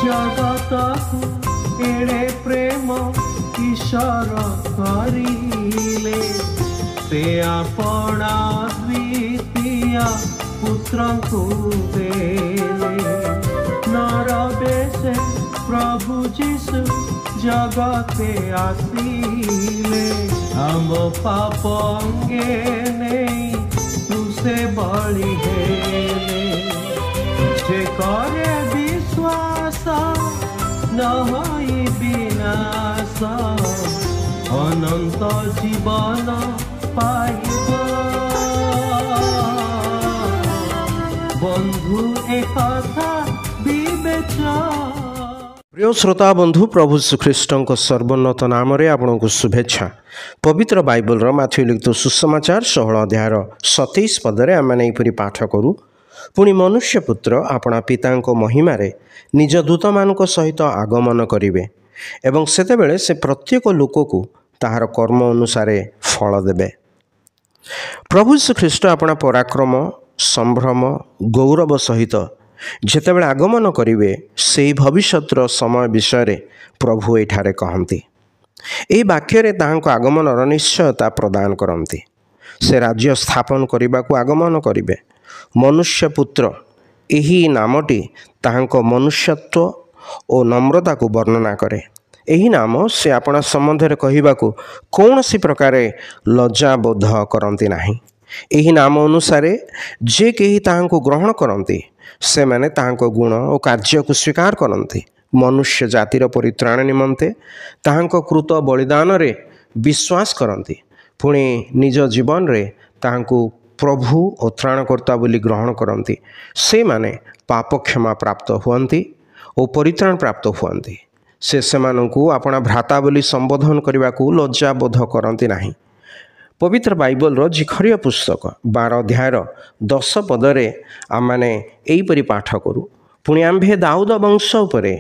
जगत एड़े प्रेम ईश्वर करिले से आपणा द्वितीय पुत्र को देले नरबेशे प्रभु जीशु जगते आसिले हम पाप अंगे नहीं तुसे बलि हेले जे करे विश्वास न होई विनाश अनंत जीवन पाइब बंधु एक कथा विवेचना। प्रिय श्रोता बंधु प्रभु श्रीख्रीष्ट सर्वोन्नत नाम आपको शुभेच्छा। पवित्र बाइबल माथ्यू लिखित सुसमाचार 16 अध्याय 27 पदरे आम पाठ करूँ। पुणी मनुष्य पुत्र आपणा पिता महिमारे निज दूत मान सहित आगमन करेंगे एवं सेतेबेले से प्रत्येक लोक को ताहार कर्म अनुसार फल देवे। प्रभु श्रीख्रीष्ट आपणा पराक्रम संभ्रम गौरव सहित जेतेबेले आगमन करेंगे से भविष्यतर समय विषय प्रभु एठारे कहती। यही वाक्य ताहांको आगमनर निश्चयता प्रदान करती। से राज्य स्थापन करने को आगमन करेंगे। मनुष्य पुत्र यही नामटी ताहांको मनुष्यत्व और नम्रता को वर्णना करे। यही नाम से आपणा संबंध कहवा कौन सी प्रकार लज्जा बोध करती नहीं। यही नाम अनुसार जे कहीं ताहांको ग्रहण करती से माने ताहांको गुण और कार्य को स्वीकार करती। मनुष्य जातिर परित्राण निमंते ताहांको कृत बलिदान रे विश्वास करती। पुणी निज जीवन रे ताहांको प्रभु और त्राणकर्ता बोली ग्रहण करती। से माने पाप क्षमा प्राप्त हुअन्ति और परित्राण प्राप्त हुअन्ति। से सेमानंकु आपणा भ्राता बोली संबोधन करने को लज्जा बोध करती नहीं। पवित्र बाइबल जिखरीय पुस्तक 12 अध्याय 10 पदरे आमने एहीपरि पाठ करूँ। पुणी आम्भे दाऊद वंश उपरे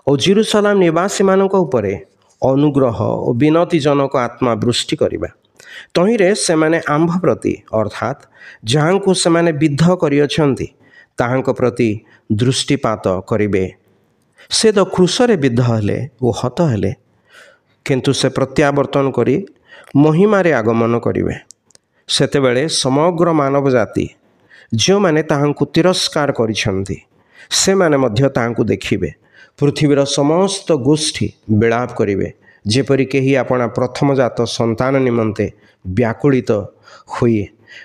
और जेरुसलाम निवासी मानक उपरे अनुग्रह और विनतीजनक आत्मा वृष्टि करिबा। तहिरे सेमाने आम्भ प्रति अर्थात जहाँ को सेमाने विद्ध करिअछन्ति ताहांक प्रति दृष्टिपात करिबे। से तो क्रूसरे विद्ध हेले ओ हत हेले किंतु से प्रत्यावर्तन करी महिमारे आगमन करिवे। सेतेबेले समग्र मानव जाति जो माने ताहांकु तिरस्कार करिछन्ति से माने मध्य ताहांकु देखिबे। पृथ्वीर समस्त गोष्ठी विलाप करिवे जेपरि केही आपणा प्रथमजात संतान निमंते व्याकुलित हुए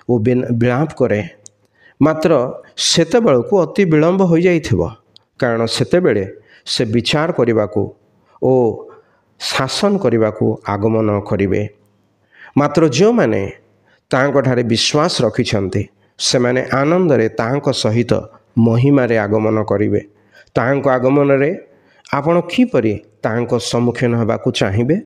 वो विलाप करे। मात्र सेतेबेलକୁ अति विलंब हो जाइथिबो कारण सेतेबेले से विचार करने ओ शासन करने आगमन करिवे। मात्र जो माने ताहांको ठारे विश्वास रखिछन्ति से माने आनंद रे ताहांको सहित महिमारे आगमन करिवे। ताहांको आगमन रे आपण किपरि ताहांको सम्मुखीन होबाकू चाहिबे